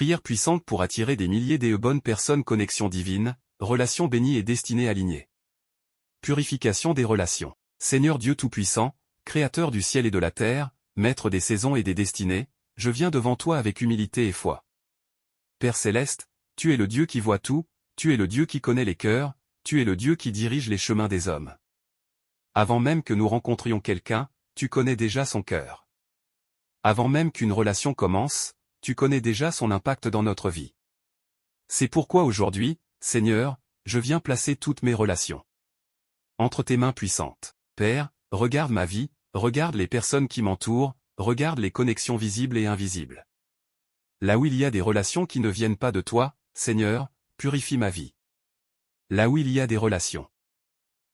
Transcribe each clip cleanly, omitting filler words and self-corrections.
Prière puissante pour attirer des milliers de bonnes personnes. Connexion divine, relations bénies et destinées alignées. Purification des relations. Seigneur Dieu Tout-Puissant, Créateur du ciel et de la terre, Maître des saisons et des destinées, je viens devant toi avec humilité et foi. Père Céleste, tu es le Dieu qui voit tout, tu es le Dieu qui connaît les cœurs, tu es le Dieu qui dirige les chemins des hommes. Avant même que nous rencontrions quelqu'un, tu connais déjà son cœur. Avant même qu'une relation commence, tu connais déjà son impact dans notre vie. C'est pourquoi aujourd'hui, Seigneur, je viens placer toutes mes relations entre tes mains puissantes. Père, regarde ma vie, regarde les personnes qui m'entourent, regarde les connexions visibles et invisibles. Là où il y a des relations qui ne viennent pas de toi, Seigneur, purifie ma vie. Là où il y a des relations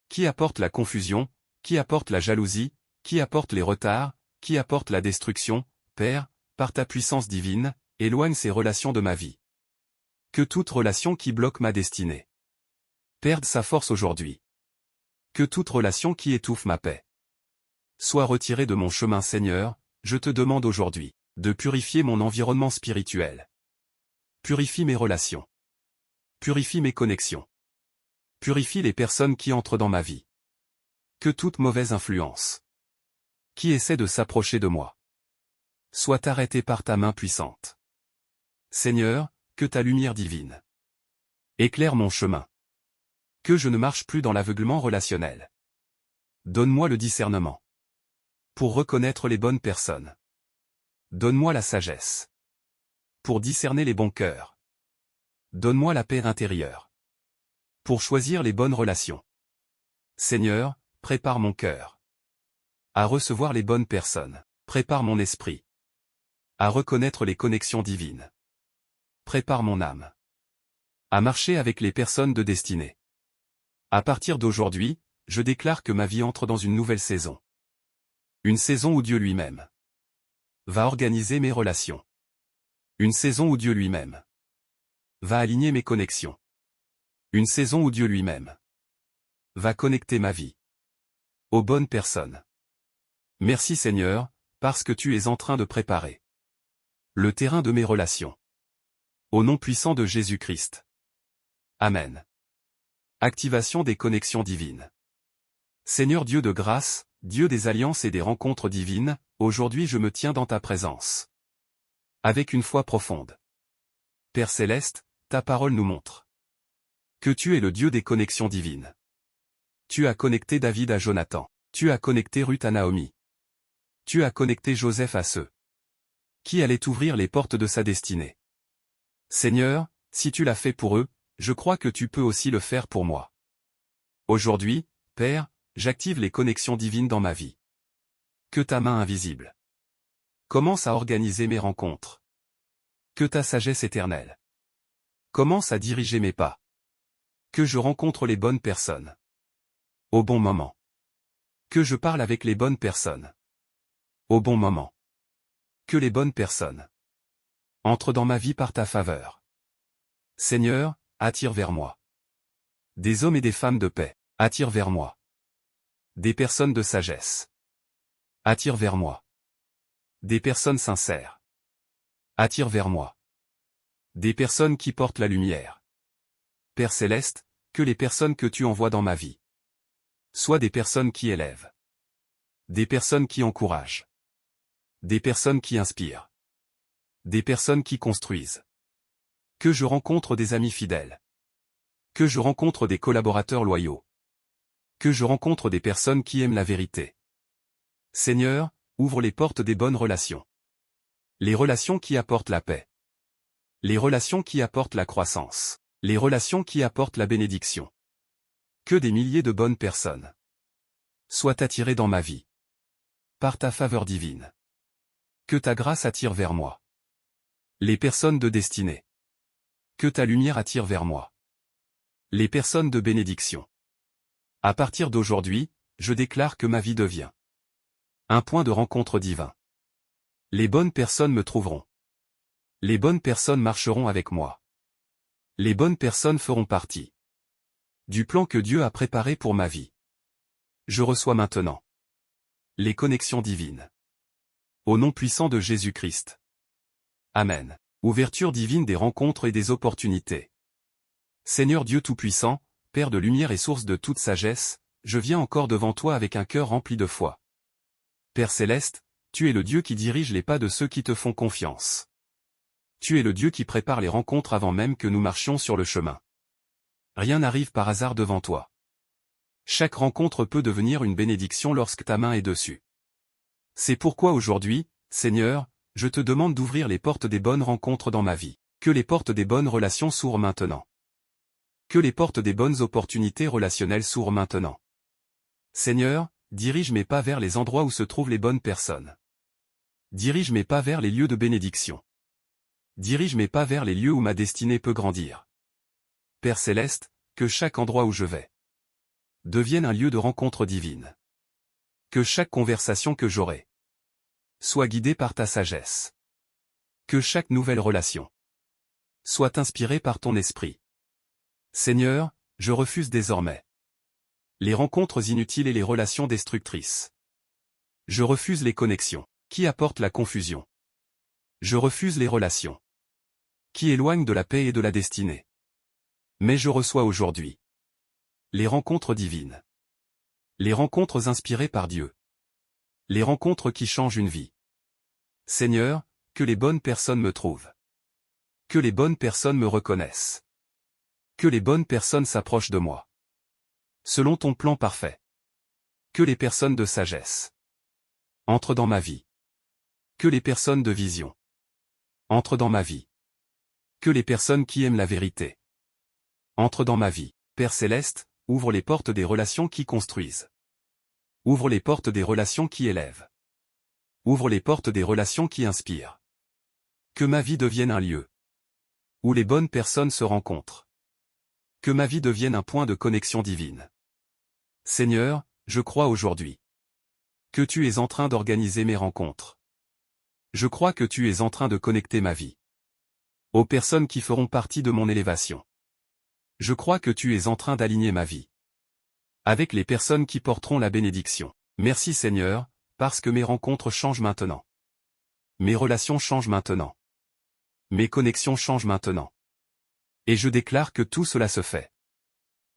qui apportent la confusion, qui apportent la jalousie, qui apportent les retards, qui apportent la destruction, Père, par ta puissance divine, éloigne ces relations de ma vie. Que toute relation qui bloque ma destinée perde sa force aujourd'hui. Que toute relation qui étouffe ma paix soit retirée de mon chemin. Seigneur, je te demande aujourd'hui de purifier mon environnement spirituel. Purifie mes relations. Purifie mes connexions. Purifie les personnes qui entrent dans ma vie. Que toute mauvaise influence qui essaie de s'approcher de moi soit arrêtée par ta main puissante. Seigneur, que ta lumière divine éclaire mon chemin. Que je ne marche plus dans l'aveuglement relationnel. Donne-moi le discernement pour reconnaître les bonnes personnes. Donne-moi la sagesse pour discerner les bons cœurs. Donne-moi la paix intérieure pour choisir les bonnes relations. Seigneur, prépare mon cœur à recevoir les bonnes personnes. Prépare mon esprit à reconnaître les connexions divines. Prépare mon âme à marcher avec les personnes de destinée. À partir d'aujourd'hui, je déclare que ma vie entre dans une nouvelle saison. Une saison où Dieu lui-même va organiser mes relations. Une saison où Dieu lui-même va aligner mes connexions. Une saison où Dieu lui-même va connecter ma vie aux bonnes personnes. Merci Seigneur, parce que tu es en train de préparer le terrain de mes relations. Au nom puissant de Jésus-Christ. Amen. Activation des connexions divines. Seigneur Dieu de grâce, Dieu des alliances et des rencontres divines, aujourd'hui je me tiens dans ta présence. Avec une foi profonde. Père Céleste, ta parole nous montre que tu es le Dieu des connexions divines. Tu as connecté David à Jonathan. Tu as connecté Ruth à Naomi. Tu as connecté Joseph à ceux qui allaient ouvrir les portes de sa destinée. Seigneur, si tu l'as fait pour eux, je crois que tu peux aussi le faire pour moi. Aujourd'hui, Père, j'active les connexions divines dans ma vie. Que ta main invisible commence à organiser mes rencontres. Que ta sagesse éternelle commence à diriger mes pas. Que je rencontre les bonnes personnes au bon moment. Que je parle avec les bonnes personnes au bon moment. Que les bonnes personnes entrent dans ma vie par ta faveur. Seigneur, attire vers moi des hommes et des femmes de paix. Attire vers moi des personnes de sagesse. Attire vers moi des personnes sincères. Attire vers moi des personnes qui portent la lumière. Père Céleste, que les personnes que tu envoies dans ma vie soient des personnes qui élèvent, des personnes qui encouragent, des personnes qui inspirent, des personnes qui construisent. Que je rencontre des amis fidèles. Que je rencontre des collaborateurs loyaux. Que je rencontre des personnes qui aiment la vérité. Seigneur, ouvre les portes des bonnes relations. Les relations qui apportent la paix. Les relations qui apportent la croissance. Les relations qui apportent la bénédiction. Que des milliers de bonnes personnes soient attirées dans ma vie par ta faveur divine. Que ta grâce attire vers moi les personnes de destinée. Que ta lumière attire vers moi les personnes de bénédiction. À partir d'aujourd'hui, je déclare que ma vie devient un point de rencontre divin. Les bonnes personnes me trouveront. Les bonnes personnes marcheront avec moi. Les bonnes personnes feront partie du plan que Dieu a préparé pour ma vie. Je reçois maintenant les connexions divines. Au nom puissant de Jésus-Christ. Amen. Ouverture divine des rencontres et des opportunités. Seigneur Dieu Tout-Puissant, Père de lumière et source de toute sagesse, je viens encore devant toi avec un cœur rempli de foi. Père céleste, tu es le Dieu qui dirige les pas de ceux qui te font confiance. Tu es le Dieu qui prépare les rencontres avant même que nous marchions sur le chemin. Rien n'arrive par hasard devant toi. Chaque rencontre peut devenir une bénédiction lorsque ta main est dessus. C'est pourquoi aujourd'hui, Seigneur, je te demande d'ouvrir les portes des bonnes rencontres dans ma vie. Que les portes des bonnes relations s'ouvrent maintenant. Que les portes des bonnes opportunités relationnelles s'ouvrent maintenant. Seigneur, dirige mes pas vers les endroits où se trouvent les bonnes personnes. Dirige mes pas vers les lieux de bénédiction. Dirige mes pas vers les lieux où ma destinée peut grandir. Père céleste, que chaque endroit où je vais devienne un lieu de rencontre divine. Que chaque conversation que j'aurai soit guidée par ta sagesse. Que chaque nouvelle relation soit inspirée par ton esprit. Seigneur, je refuse désormais les rencontres inutiles et les relations destructrices. Je refuse les connexions qui apportent la confusion. Je refuse les relations qui éloignent de la paix et de la destinée. Mais je reçois aujourd'hui les rencontres divines. Les rencontres inspirées par Dieu. Les rencontres qui changent une vie. Seigneur, que les bonnes personnes me trouvent. Que les bonnes personnes me reconnaissent. Que les bonnes personnes s'approchent de moi. Selon ton plan parfait. Que les personnes de sagesse entrent dans ma vie. Que les personnes de vision entrent dans ma vie. Que les personnes qui aiment la vérité entrent dans ma vie. Père céleste, ouvre les portes des relations qui construisent. Ouvre les portes des relations qui élèvent. Ouvre les portes des relations qui inspirent. Que ma vie devienne un lieu où les bonnes personnes se rencontrent. Que ma vie devienne un point de connexion divine. Seigneur, je crois aujourd'hui que tu es en train d'organiser mes rencontres. Je crois que tu es en train de connecter ma vie aux personnes qui feront partie de mon élévation. Je crois que tu es en train d'aligner ma vie avec les personnes qui porteront la bénédiction. Merci Seigneur, parce que mes rencontres changent maintenant. Mes relations changent maintenant. Mes connexions changent maintenant. Et je déclare que tout cela se fait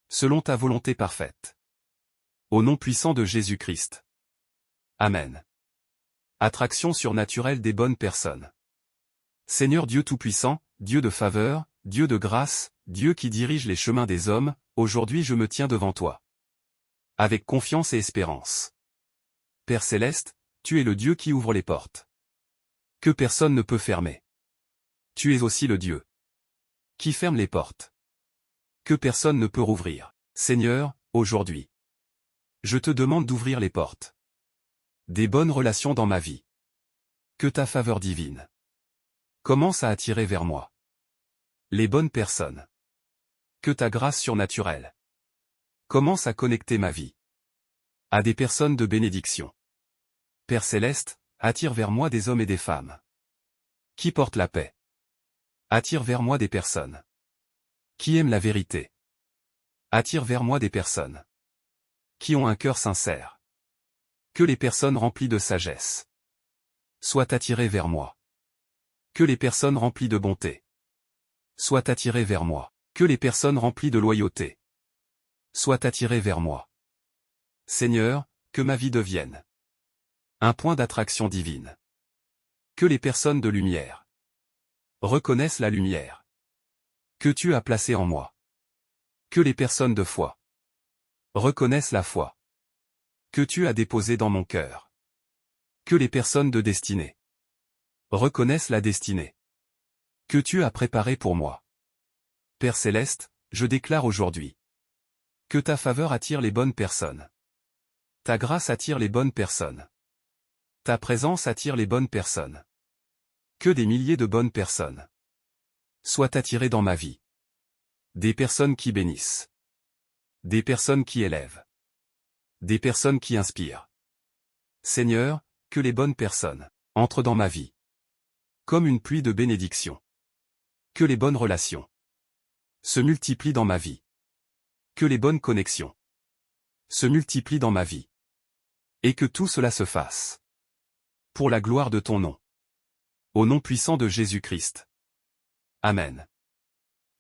selon ta volonté parfaite. Au nom puissant de Jésus-Christ. Amen. Attraction surnaturelle des bonnes personnes. Seigneur Dieu Tout-Puissant, Dieu de faveur, Dieu de grâce, Dieu qui dirige les chemins des hommes, aujourd'hui je me tiens devant toi. Avec confiance et espérance. Père céleste, tu es le Dieu qui ouvre les portes que personne ne peut fermer. Tu es aussi le Dieu qui ferme les portes que personne ne peut rouvrir. Seigneur, aujourd'hui, je te demande d'ouvrir les portes des bonnes relations dans ma vie. Que ta faveur divine commence à attirer vers moi les bonnes personnes. Que ta grâce surnaturelle commence à connecter ma vie à des personnes de bénédiction. Père céleste, attire vers moi des hommes et des femmes qui portent la paix. Attire vers moi des personnes qui aiment la vérité. Attire vers moi des personnes qui ont un cœur sincère. Que les personnes remplies de sagesse soient attirées vers moi. Que les personnes remplies de bonté soient attirées vers moi. Que les personnes remplies de loyauté soient attirées vers moi. Seigneur, que ma vie devienne un point d'attraction divine. Que les personnes de lumière reconnaissent la lumière que tu as placée en moi. Que les personnes de foi reconnaissent la foi que tu as déposée dans mon cœur. Que les personnes de destinée reconnaissent la destinée que tu as préparée pour moi. Père céleste, je déclare aujourd'hui que ta faveur attire les bonnes personnes. Ta grâce attire les bonnes personnes. Ta présence attire les bonnes personnes. Que des milliers de bonnes personnes soient attirées dans ma vie. Des personnes qui bénissent. Des personnes qui élèvent. Des personnes qui inspirent. Seigneur, que les bonnes personnes entrent dans ma vie comme une pluie de bénédiction. Que les bonnes relations se multiplient dans ma vie. Que les bonnes connexions se multiplient dans ma vie. Et que tout cela se fasse pour la gloire de ton nom. Au nom puissant de Jésus-Christ. Amen.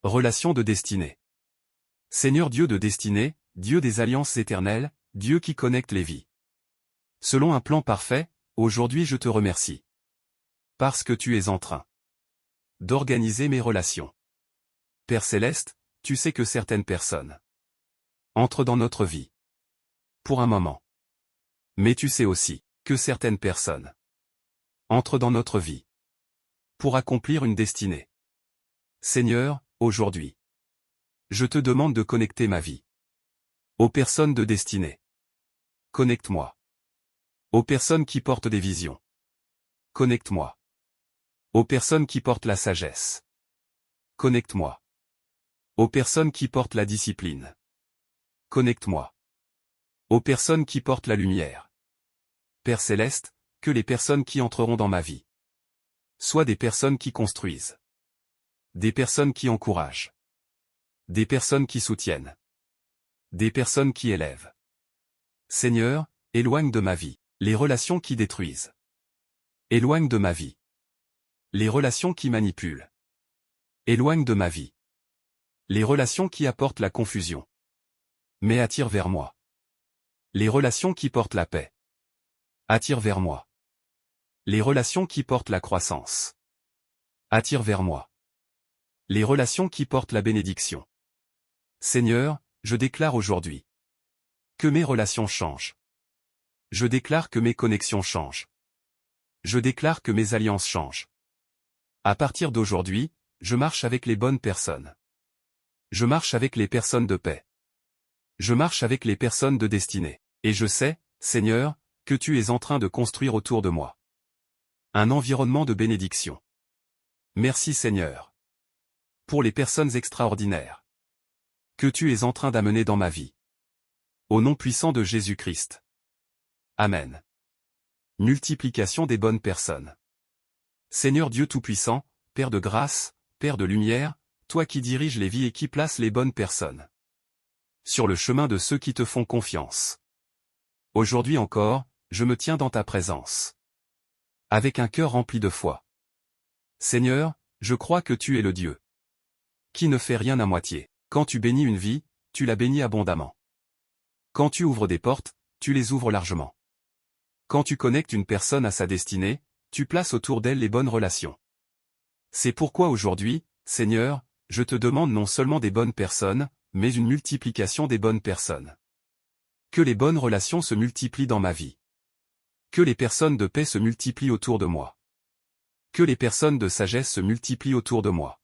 Relation de destinée. Seigneur Dieu de destinée, Dieu des alliances éternelles, Dieu qui connecte les vies. Selon un plan parfait, aujourd'hui je te remercie. Parce que tu es en train d'organiser mes relations. Père Céleste, tu sais que certaines personnes entrent dans notre vie pour un moment. Mais tu sais aussi que certaines personnes entrent dans notre vie pour accomplir une destinée. Seigneur, aujourd'hui, je te demande de connecter ma vie aux personnes de destinée. Connecte-moi aux personnes qui portent des visions. Connecte-moi aux personnes qui portent la sagesse. Connecte-moi aux personnes qui portent la discipline. Connecte-moi aux personnes qui portent la lumière. Père Céleste, que les personnes qui entreront dans ma vie soient des personnes qui construisent, des personnes qui encouragent, des personnes qui soutiennent, des personnes qui élèvent. Seigneur, éloigne de ma vie les relations qui détruisent. Éloigne de ma vie les relations qui manipulent. Éloigne de ma vie les relations qui apportent la confusion. Mais attire vers moi les relations qui portent la paix. Attire vers moi les relations qui portent la croissance. Attire vers moi les relations qui portent la bénédiction. Seigneur, je déclare aujourd'hui que mes relations changent. Je déclare que mes connexions changent. Je déclare que mes alliances changent. À partir d'aujourd'hui, je marche avec les bonnes personnes. Je marche avec les personnes de paix. Je marche avec les personnes de destinée. Et je sais, Seigneur, que tu es en train de construire autour de moi un environnement de bénédiction. Merci Seigneur pour les personnes extraordinaires que tu es en train d'amener dans ma vie. Au nom puissant de Jésus-Christ. Amen. Multiplication des bonnes personnes. Seigneur Dieu Tout-Puissant, Père de grâce, Père de lumière, toi qui diriges les vies et qui places les bonnes personnes sur le chemin de ceux qui te font confiance. Aujourd'hui encore, je me tiens dans ta présence avec un cœur rempli de foi. Seigneur, je crois que tu es le Dieu qui ne fait rien à moitié. Quand tu bénis une vie, tu la bénis abondamment. Quand tu ouvres des portes, tu les ouvres largement. Quand tu connectes une personne à sa destinée, tu places autour d'elle les bonnes relations. C'est pourquoi aujourd'hui, Seigneur, je te demande non seulement des bonnes personnes, mais une multiplication des bonnes personnes. Que les bonnes relations se multiplient dans ma vie. Que les personnes de paix se multiplient autour de moi. Que les personnes de sagesse se multiplient autour de moi.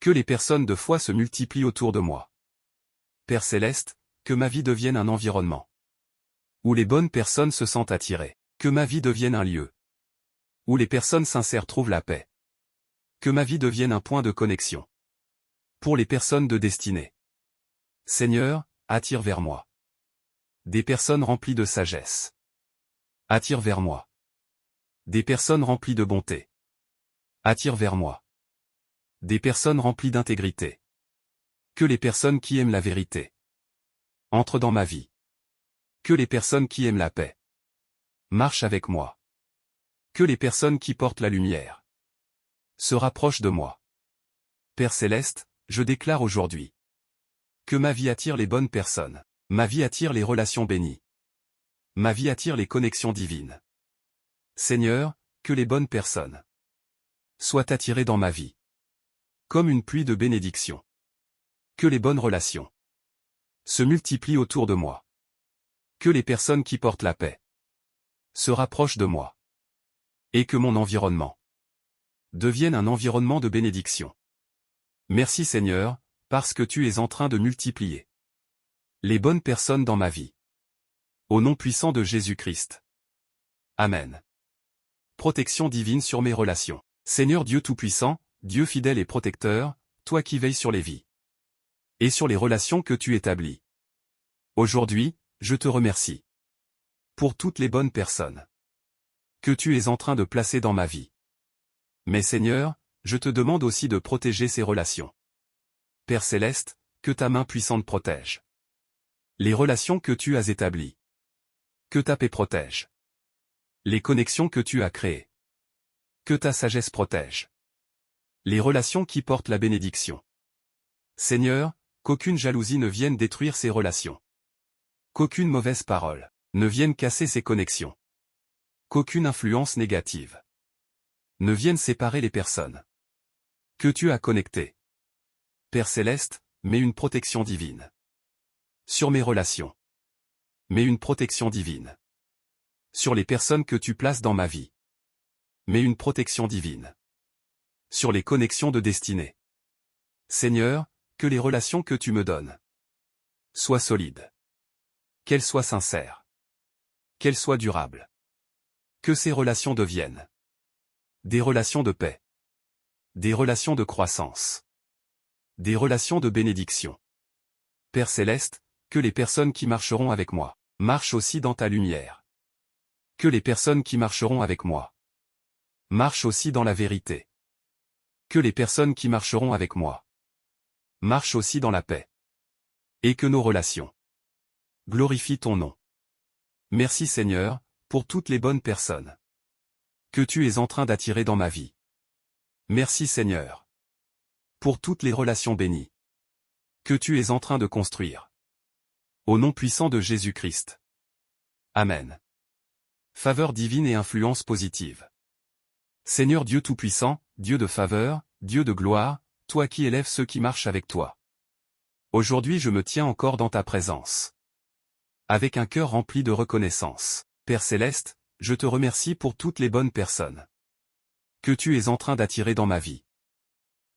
Que les personnes de foi se multiplient autour de moi. Père Céleste, que ma vie devienne un environnement où les bonnes personnes se sentent attirées. Que ma vie devienne un lieu où les personnes sincères trouvent la paix. Que ma vie devienne un point de connexion pour les personnes de destinée. Seigneur, attire vers moi des personnes remplies de sagesse. Attire vers moi des personnes remplies de bonté. Attire vers moi des personnes remplies d'intégrité. Que les personnes qui aiment la vérité entrent dans ma vie. Que les personnes qui aiment la paix marchent avec moi. Que les personnes qui portent la lumière se rapprochent de moi. Père Céleste, je déclare aujourd'hui que ma vie attire les bonnes personnes. Ma vie attire les relations bénies. Ma vie attire les connexions divines. Seigneur, que les bonnes personnes soient attirées dans ma vie comme une pluie de bénédiction. Que les bonnes relations se multiplient autour de moi. Que les personnes qui portent la paix se rapprochent de moi. Et que mon environnement devienne un environnement de bénédiction. Merci Seigneur, parce que tu es en train de multiplier les bonnes personnes dans ma vie. Au nom puissant de Jésus-Christ. Amen. Protection divine sur mes relations. Seigneur Dieu Tout-Puissant, Dieu fidèle et protecteur, toi qui veilles sur les vies et sur les relations que tu établis. Aujourd'hui, je te remercie pour toutes les bonnes personnes que tu es en train de placer dans ma vie. Mais Seigneur, je te demande aussi de protéger ces relations. Père Céleste, que ta main puissante protège les relations que tu as établies. Que ta paix protège les connexions que tu as créées. Que ta sagesse protège Les relations qui portent la bénédiction. Seigneur, qu'aucune jalousie ne vienne détruire ces relations. Qu'aucune mauvaise parole ne vienne casser ces connexions. Qu'aucune influence négative ne vienne séparer les personnes que tu as connectées. Père Céleste, mets une protection divine sur mes relations. Mets une protection divine sur les personnes que tu places dans ma vie. Mets une protection divine sur les connexions de destinée. Seigneur, que les relations que tu me donnes soient solides. Qu'elles soient sincères. Qu'elles soient durables. Que ces relations deviennent des relations de paix. Des relations de croissance. Des relations de bénédiction. Père Céleste, que les personnes qui marcheront avec moi marchent aussi dans ta lumière. Que les personnes qui marcheront avec moi marchent aussi dans la vérité. Que les personnes qui marcheront avec moi marchent aussi dans la paix. Et que nos relations glorifient ton nom. Merci Seigneur, pour toutes les bonnes personnes que tu es en train d'attirer dans ma vie. Merci Seigneur, pour toutes les relations bénies que tu es en train de construire. Au nom puissant de Jésus-Christ. Amen. Faveur divine et influence positive. Seigneur Dieu Tout-Puissant, Dieu de faveur, Dieu de gloire, toi qui élèves ceux qui marchent avec toi. Aujourd'hui je me tiens encore dans ta présence. Avec un cœur rempli de reconnaissance. Père Céleste, je te remercie pour toutes les bonnes personnes que tu es en train d'attirer dans ma vie.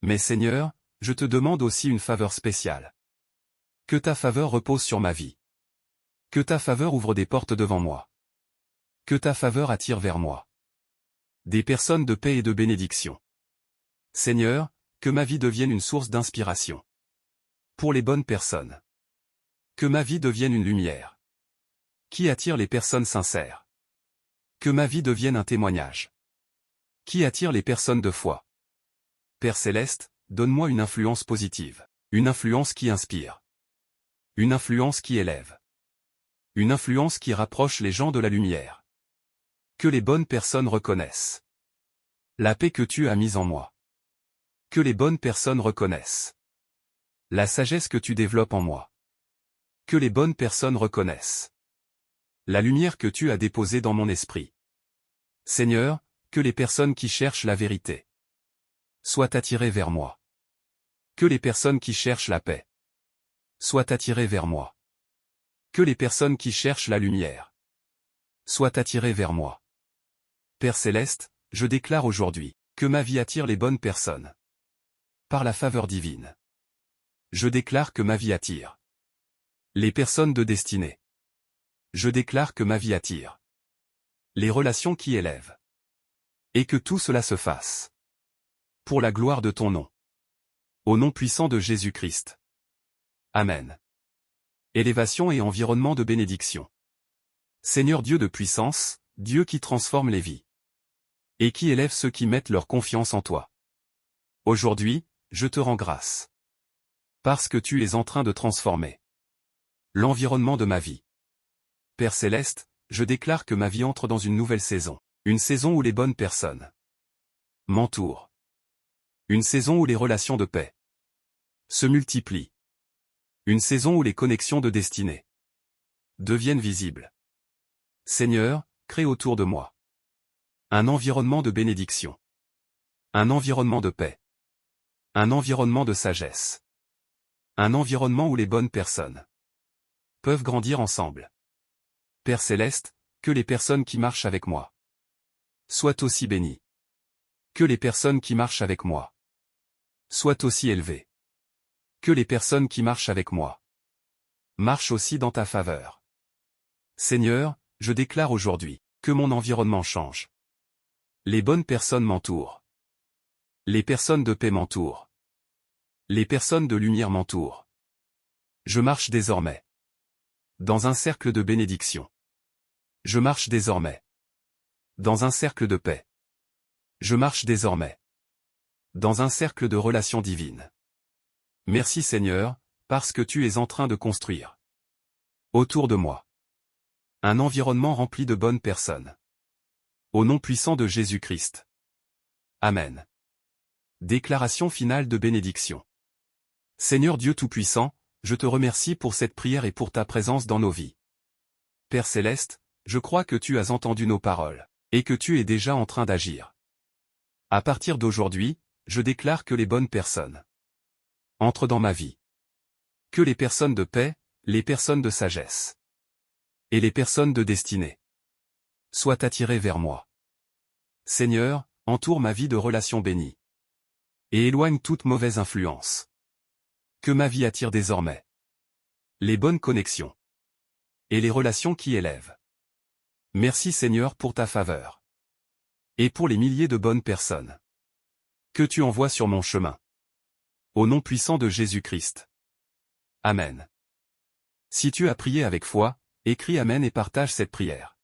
Mais Seigneur, je te demande aussi une faveur spéciale. Que ta faveur repose sur ma vie. Que ta faveur ouvre des portes devant moi. Que ta faveur attire vers moi des personnes de paix et de bénédiction. Seigneur, que ma vie devienne une source d'inspiration pour les bonnes personnes. Que ma vie devienne une lumière qui attire les personnes sincères. Que ma vie devienne un témoignage qui attire les personnes de foi. Père Céleste, donne-moi une influence positive, une influence qui inspire, une influence qui élève, une influence qui rapproche les gens de la lumière. Que les bonnes personnes reconnaissent la paix que tu as mise en moi. Que les bonnes personnes reconnaissent la sagesse que tu développes en moi. Que les bonnes personnes reconnaissent la lumière que tu as déposée dans mon esprit. Seigneur, que les personnes qui cherchent la vérité soient attirées vers moi. Que les personnes qui cherchent la paix soient attirées vers moi. Que les personnes qui cherchent la lumière soient attirées vers moi. Père Céleste, je déclare aujourd'hui que ma vie attire les bonnes personnes. Par la faveur divine. Je déclare que ma vie attire les personnes de destinée. Je déclare que ma vie attire les relations qui élèvent. Et que tout cela se fasse pour la gloire de ton nom. Au nom puissant de Jésus-Christ. Amen. Élévation et environnement de bénédiction. Seigneur Dieu de puissance, Dieu qui transforme les vies. Et qui élève ceux qui mettent leur confiance en toi. Aujourd'hui, je te rends grâce. Parce que tu es en train de transformer l'environnement de ma vie. Père Céleste, je déclare que ma vie entre dans une nouvelle saison. Une saison où les bonnes personnes m'entourent. Une saison où les relations de paix se multiplient. Une saison où les connexions de destinée deviennent visibles. Seigneur, crée autour de moi un environnement de bénédiction. Un environnement de paix. Un environnement de sagesse. Un environnement où les bonnes personnes peuvent grandir ensemble. Père Céleste, que les personnes qui marchent avec moi soient aussi bénies. Que les personnes qui marchent avec moi soient aussi élevées. Que les personnes qui marchent avec moi marchent aussi dans ta faveur. Seigneur, je déclare aujourd'hui que mon environnement change. Les bonnes personnes m'entourent. Les personnes de paix m'entourent. Les personnes de lumière m'entourent. Je marche désormais dans un cercle de bénédiction. Je marche désormais dans un cercle de paix. Je marche désormais dans un cercle de relations divines. Merci Seigneur, parce que tu es en train de construire autour de moi un environnement rempli de bonnes personnes. Au nom puissant de Jésus-Christ. Amen. Déclaration finale de bénédiction. Seigneur Dieu Tout-Puissant, je te remercie pour cette prière et pour ta présence dans nos vies. Père Céleste, je crois que tu as entendu nos paroles, et que tu es déjà en train d'agir. À partir d'aujourd'hui, je déclare que les bonnes personnes entrent dans ma vie. Que les personnes de paix, les personnes de sagesse et les personnes de destinée soient attirées vers moi. Seigneur, entoure ma vie de relations bénies et éloigne toute mauvaise influence. Que ma vie attire désormais les bonnes connexions et les relations qui élèvent. Merci Seigneur pour ta faveur et pour les milliers de bonnes personnes que tu envoies sur mon chemin. Au nom puissant de Jésus-Christ. Amen. Si tu as prié avec foi, écris Amen et partage cette prière.